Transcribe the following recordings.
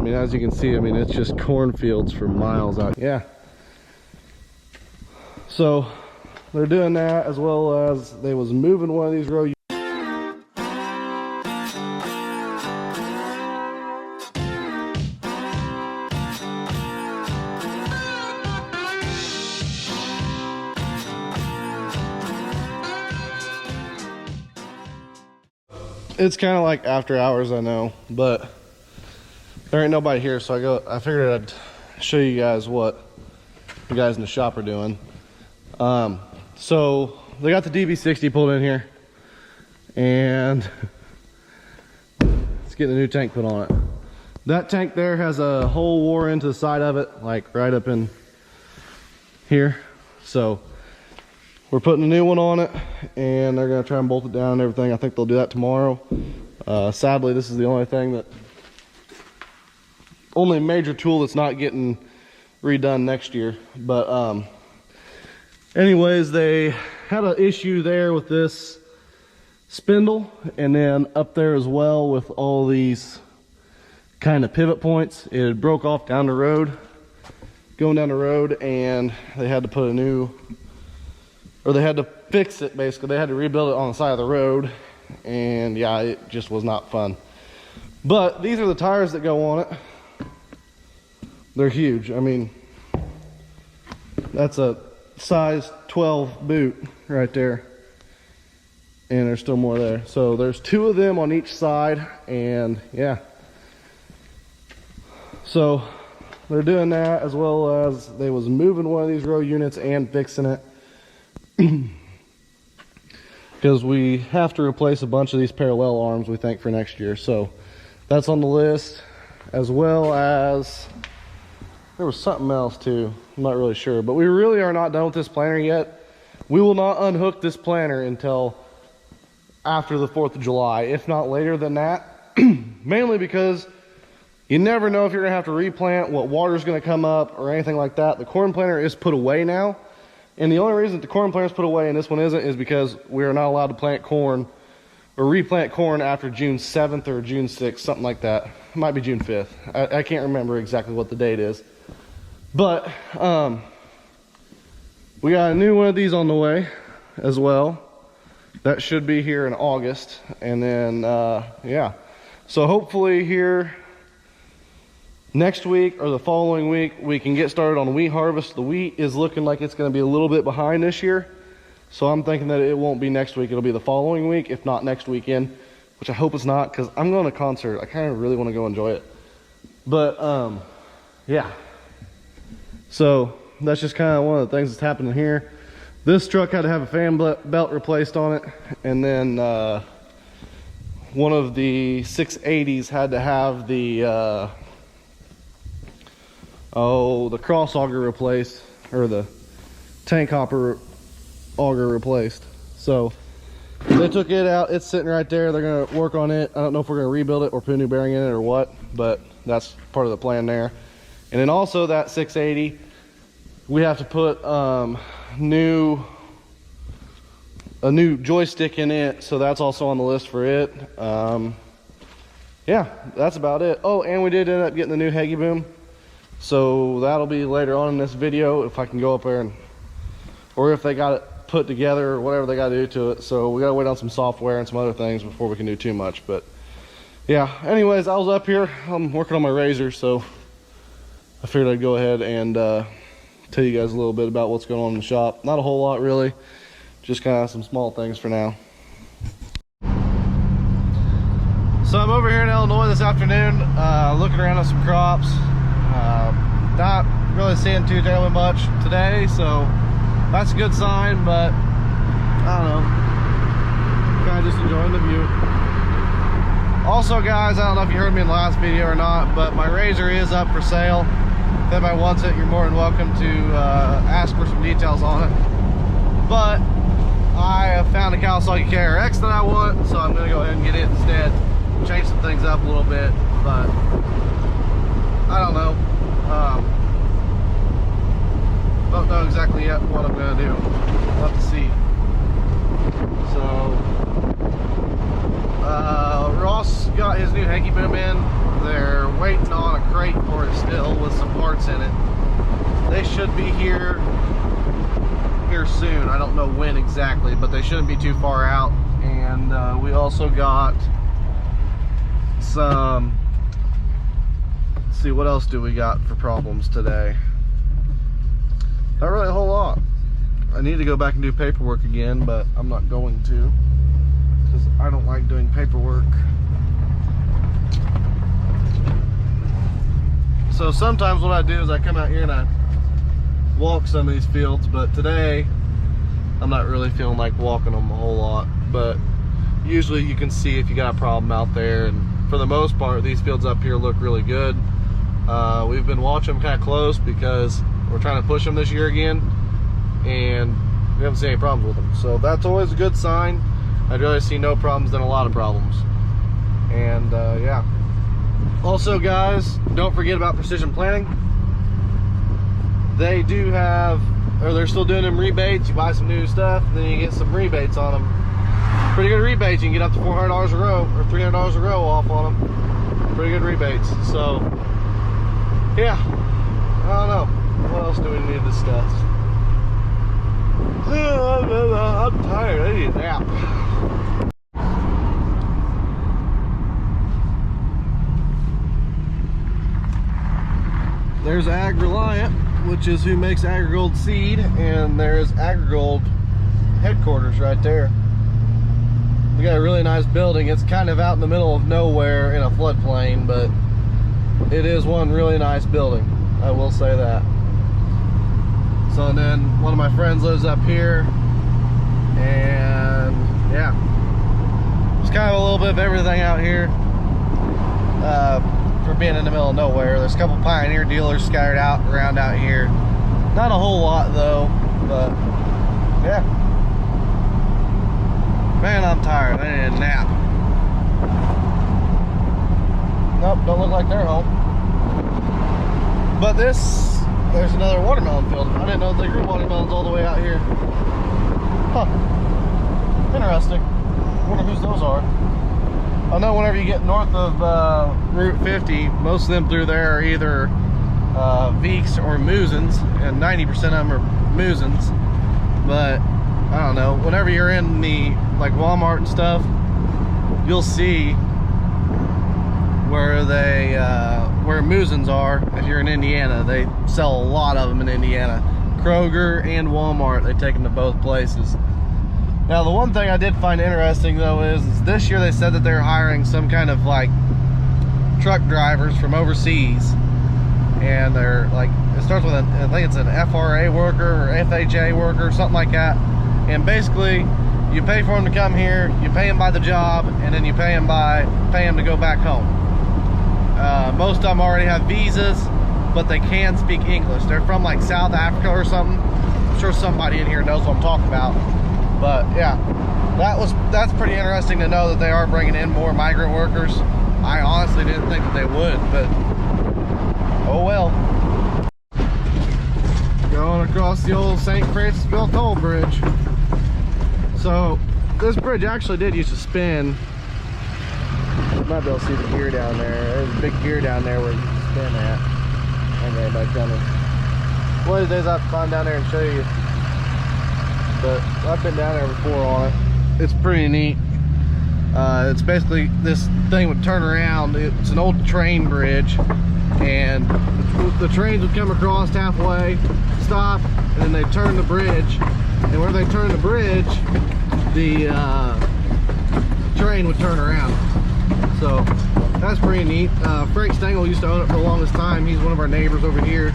mean, as you can see, I mean, it's just cornfields for miles out. Yeah. So they're doing that, as well as they was moving one of these row. It's kind of like after hours, I know, but there ain't nobody here, so I figured I'd show you guys what you guys in the shop are doing. So they got the DB60 pulled in here, and it's getting a new tank put on it. That tank there has a hole wore into the side of it, like right up in here. So we're putting a new one on it, and they're gonna try and bolt it down and everything. I think they'll do that tomorrow. Sadly, this is the only major tool that's not getting redone next year. But anyways, they had an issue there with this spindle, and then up there as well with all these kind of pivot points. It broke off down the road, going down the road, and they had to put a new, or they had to fix it. Basically, they had to rebuild it on the side of the road, and yeah, it just was not fun. But these are the tires that go on it. They're huge. I mean, that's a size 12 boot right there, and there's still more there. So there's 2 of them on each side, and yeah, so they're doing that, as well as they was moving one of these row units and fixing it, because we have to replace a bunch of these parallel arms, we think, for next year. So that's on the list, as well as there was something else too. I'm not really sure, but we really are not done with this planter yet. We will not unhook this planter until after the 4th of July, if not later than that. Mainly because you never know if you're gonna have to replant, what water's gonna come up, or anything like that. The corn planter is put away now, and the only reason the corn planter is put away and this one isn't is because we are not allowed to plant corn or replant corn after June 7th or June 6th, something like that. It might be June 5th. I can't remember exactly what the date is. But we got a new one of these on the way as well. That should be here in August. And then yeah, so hopefully here next week or the following week we can get started on wheat harvest. The wheat is looking like it's going to be a little bit behind this year, so I'm thinking that it won't be next week, it'll be the following week, if not next weekend, which I hope it's not, because I'm going to a concert. I kind of really want to go enjoy it. But yeah, so that's just kind of one of the things that's happening here. This truck had to have a fan belt replaced on it, and then one of the 680s had to have the the cross auger replaced, or the tank hopper auger replaced. So they took it out. It's sitting right there. They're gonna work on it. I don't know if we're gonna rebuild it or put a new bearing in it or what, but that's part of the plan there. And then also that 680, we have to put a new joystick in it, so that's also on the list for it. Yeah, that's about it. Oh, and we did end up getting the new Heggy boom, so that'll be later on in this video if I can go up there, and or if they got it put together or whatever they got to do to it. So we got to wait on some software and some other things before we can do too much. But yeah, anyways, I was up here, I'm working on my razor, so I figured I'd go ahead and tell you guys a little bit about what's going on in the shop. Not a whole lot really, just kind of some small things for now. So I'm over here in Illinois this afternoon, looking around at some crops. Not really seeing too terribly much today, so that's a good sign, but I don't know, kind of just enjoying the view. Also guys, I don't know if you heard me in the last video or not, but my razor is up for sale. If anybody wants it, you're more than welcome to ask for some details on it. But I have found a Kawasaki KRX that I want, so I'm going to go ahead and get it instead. Change some things up a little bit, but I don't know. Don't know exactly yet what I'm going to do. We'll have to see. So Ross got his new Heggy boom in. They're waiting on a crate still with some parts in it. They should be here soon. I don't know when exactly, but they shouldn't be too far out. And we also got some, let's see, what else do we got for problems today? Not really a whole lot. I need to go back and do paperwork again, but I'm not going to because I don't like doing paperwork. So sometimes what I do is I come out here and I walk some of these fields, but today I'm not really feeling like walking them a whole lot. But usually you can see if you got a problem out there, and for the most part these fields up here look really good. We've been watching them kind of close because we're trying to push them this year again, and we haven't seen any problems with them, so that's always a good sign. I'd rather see no problems than a lot of problems. And yeah, also guys, don't forget about Precision Planting. They do have, or they're still doing them rebates. You buy some new stuff, then you get some rebates on them. Pretty good rebates. You can get up to $400 a row or $300 a row off on them. Pretty good rebates. So yeah, I don't know, what else do we need to discuss? I'm tired, I need a nap. There's Ag-Reliant, which is who makes AgriGold seed, and there's AgriGold headquarters right there. We got a really nice building. It's kind of out in the middle of nowhere in a floodplain, but it is one really nice building, I will say that. So, and then one of my friends lives up here, and yeah, it's kind of a little bit of everything out here. For being in the middle of nowhere, there's a couple Pioneer dealers scattered out around out here. Not a whole lot though, but yeah. Man, I'm tired. I need a nap. Nope, don't look like they're home. But there's another watermelon field. I didn't know they grew watermelons all the way out here. Huh. Interesting. Wonder whose those are. I know whenever you get north of Route 50, most of them through there are either Veeks or Moosins, and 90% of them are Moosins. But I don't know, whenever you're in the like Walmart and stuff, you'll see where they where Moosins are. If you're in Indiana, they sell a lot of them in Indiana. Kroger and Walmart, they take them to both places. Now the one thing I did find interesting though is this year they said that they're hiring some kind of like truck drivers from overseas, and they're like, it starts with I think it's an FRA worker or FHA worker, something like that. And basically you pay for them to come here, you pay them by the job, and then you pay them to go back home. Most of them already have visas, but they can speak English. They're from like South Africa or something. I'm sure somebody in here knows what I'm talking about. But yeah, that's pretty interesting to know that they are bringing in more migrant workers. I honestly didn't think that they would, but oh well. Going across the old St. Francisville toll bridge. So this bridge actually did used to spin. You might be able to see the gear down there. There's a big gear down there where you can spin at. Okay, anybody coming. One of these days I'll have to climb down there and show you. But I've been down there before on it. It's pretty neat. It's basically, this thing would turn around. It's an old train bridge, and the trains would come across halfway, stop, and then they turn the bridge. And where they turn the bridge, the train would turn around. So that's pretty neat. Frank Stengel used to own it for the longest time. He's one of our neighbors over here.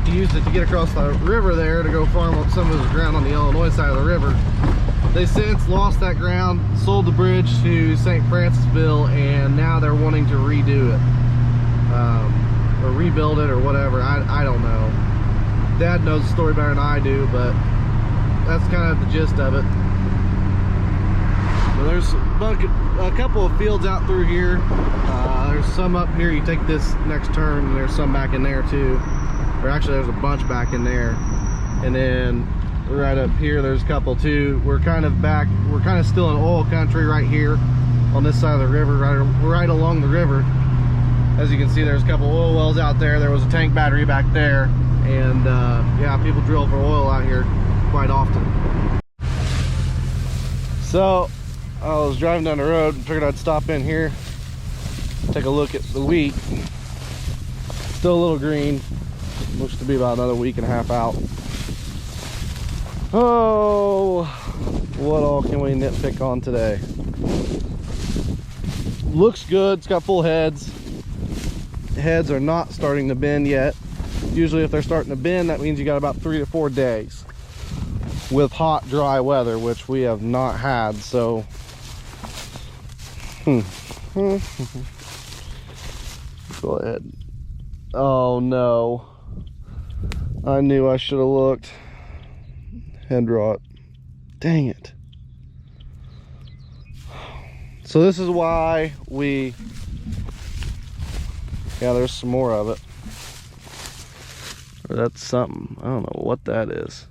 He used it to get across the river there to go farm on some of his ground on the Illinois side of the river. They since lost that ground, sold the bridge to St. Francisville, and now they're wanting to redo it. Or rebuild it or whatever. I don't know. Dad knows the story better than I do, but that's kind of the gist of it. So there's a couple of fields out through here. There's some up here. You take this next turn, and there's some back in there too. Or actually there's a bunch back in there. And then right up here there's a couple too. We're kind of still in oil country right here on this side of the river, right along the river. As you can see, there's a couple oil wells out there. There was a tank battery back there, and yeah, people drill for oil out here quite often. So I was driving down the road and figured I'd stop in here, take a look at the wheat. Still a little green. Looks to be about another week and a half out. Oh, what all can we nitpick on today? Looks good. It's got full heads. Heads are not starting to bend yet. Usually if they're starting to bend, that means you got about 3 to 4 days with hot, dry weather, which we have not had. So go ahead. Oh no, I knew I should have looked. Head rot. Dang it. So this is why we, yeah, there's some more of it. Or that's something, I don't know what that is.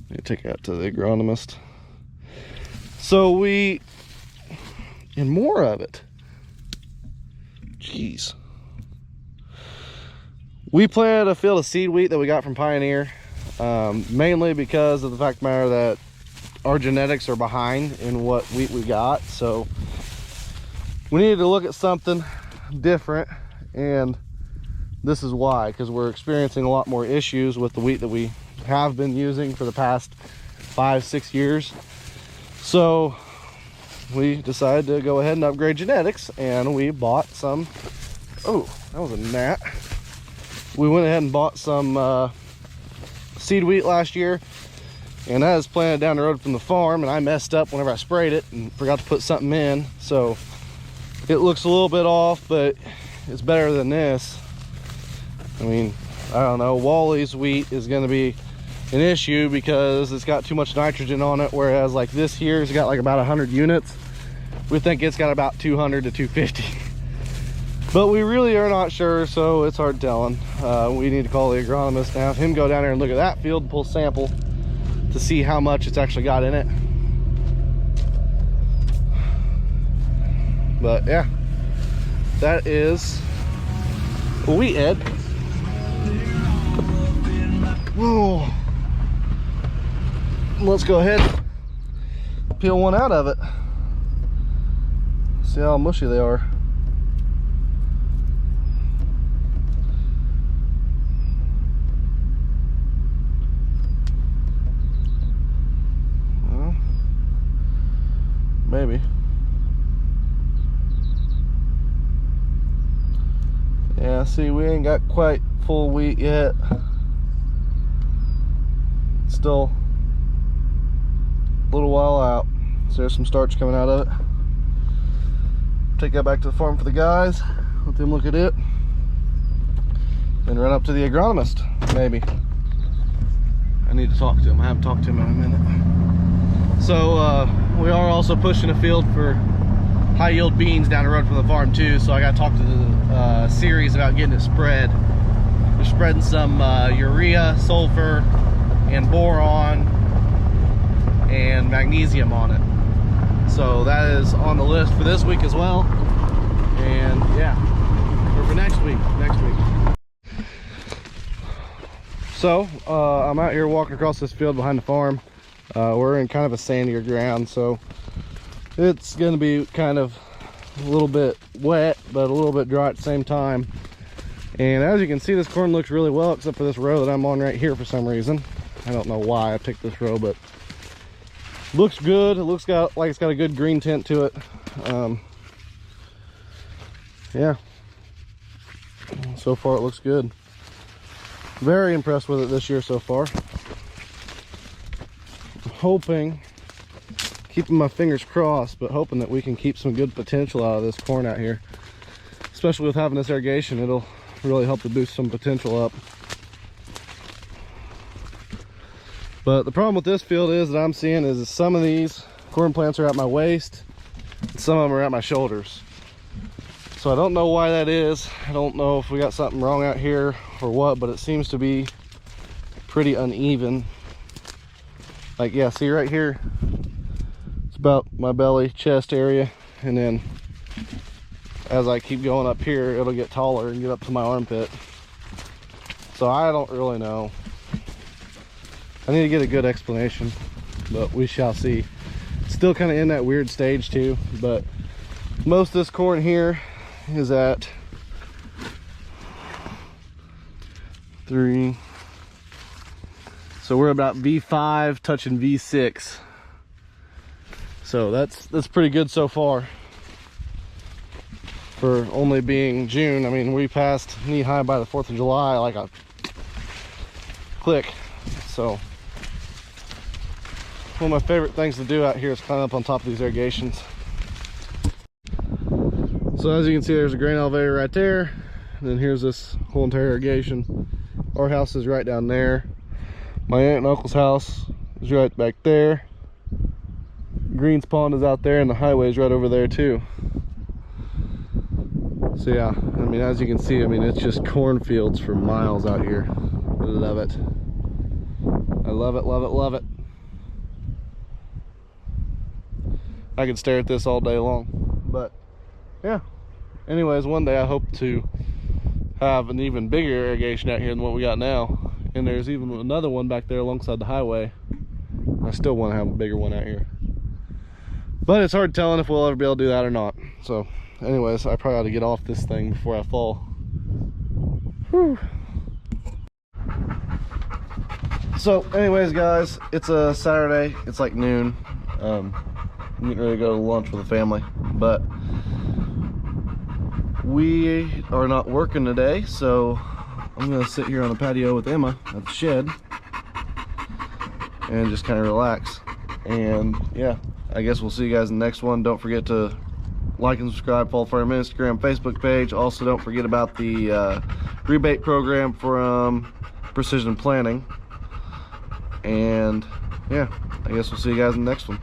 Let me take that to the agronomist. So and more of it. Jeez. We planted a field of seed wheat that we got from Pioneer, mainly because of the fact of the matter that our genetics are behind in what wheat we got. So we needed to look at something different, and this is why, because we're experiencing a lot more issues with the wheat that we have been using for the past 5-6 years. So we decided to go ahead and upgrade genetics, and we bought some, oh, that was a gnat. We went ahead and bought some seed wheat last year, and that is planted down the road from the farm, and I messed up whenever I sprayed it and forgot to put something in. So it looks a little bit off, but it's better than this. I mean, I don't know, Wally's wheat is going to be an issue because it's got too much nitrogen on it, whereas like this here has got like about 100 units. We think it's got about 200 to 250. But we really are not sure, so it's hard telling. We need to call the agronomist and have him go down there and look at that field and pull a sample to see how much it's actually got in it. But yeah, that is a wheat head. Whoa. Let's go ahead and peel one out of it. See how mushy they are. Well, maybe. Yeah, see, we ain't got quite full wheat yet. Still a little while out. So there's some starch coming out of it. Take that back to the farm for the guys, let them look at it, then run up to the agronomist. Maybe I need to talk to him. I haven't talked to him in a minute. So we are also pushing a field for high yield beans down the road from the farm too, so I got to talk to the series about getting it spread. We're spreading some urea, sulfur, and boron and magnesium on it. So that is on the list for this week as well. And yeah, or for next week. So I'm out here walking across this field behind the farm. We're in kind of a sandier ground, so it's going to be kind of a little bit wet, but a little bit dry at the same time. And as you can see, this corn looks really well, except for this row that I'm on right here for some reason. I don't know why I picked this row, but looks good. It looks like it's got a good green tint to it. Yeah, so far it looks good. Very impressed with it this year so far. I'm hoping, keeping my fingers crossed, but hoping that we can keep some good potential out of this corn out here, especially with having this irrigation. It'll really help to boost some potential up. But the problem with this field is that I'm seeing is some of these corn plants are at my waist and some of them are at my shoulders. So I don't know why that is. I don't know if we got something wrong out here or what, but it seems to be pretty uneven. Like, yeah, see right here, it's about my belly, chest area, and then as I keep going up here, it'll get taller and get up to my armpit. So I don't really know. I need to get a good explanation, but we shall see. Still kind of in that weird stage too, but most of this corn here is at 3. So we're about V5 touching V6. So that's pretty good so far for only being June. I mean, we passed knee high by the 4th of July like a click. So one of my favorite things to do out here is climb up on top of these irrigations. So as you can see, there's a grain elevator right there, and then here's this whole entire irrigation. Our house is right down there. My aunt and uncle's house is right back there. Green's Pond is out there, and the highway is right over there too. So yeah, I mean, as you can see, I mean, it's just cornfields for miles out here. I love it. I love it, love it, love it. I could stare at this all day long, but yeah. Anyways, one day I hope to have an even bigger irrigation out here than what we got now. And there's even another one back there alongside the highway. I still want to have a bigger one out here. But it's hard telling if we'll ever be able to do that or not. So anyways, I probably ought to get off this thing before I fall. Whew. So anyways, guys, it's a Saturday. It's like noon. I'm getting ready to go to lunch with the family. But we are not working today, so I'm gonna sit here on the patio with Emma at the shed and just kind of relax. And yeah, I guess we'll see you guys in the next one. Don't forget to like and subscribe, follow for our Instagram, Facebook page. Also, don't forget about the rebate program from Precision Planting. And yeah, I guess we'll see you guys in the next one.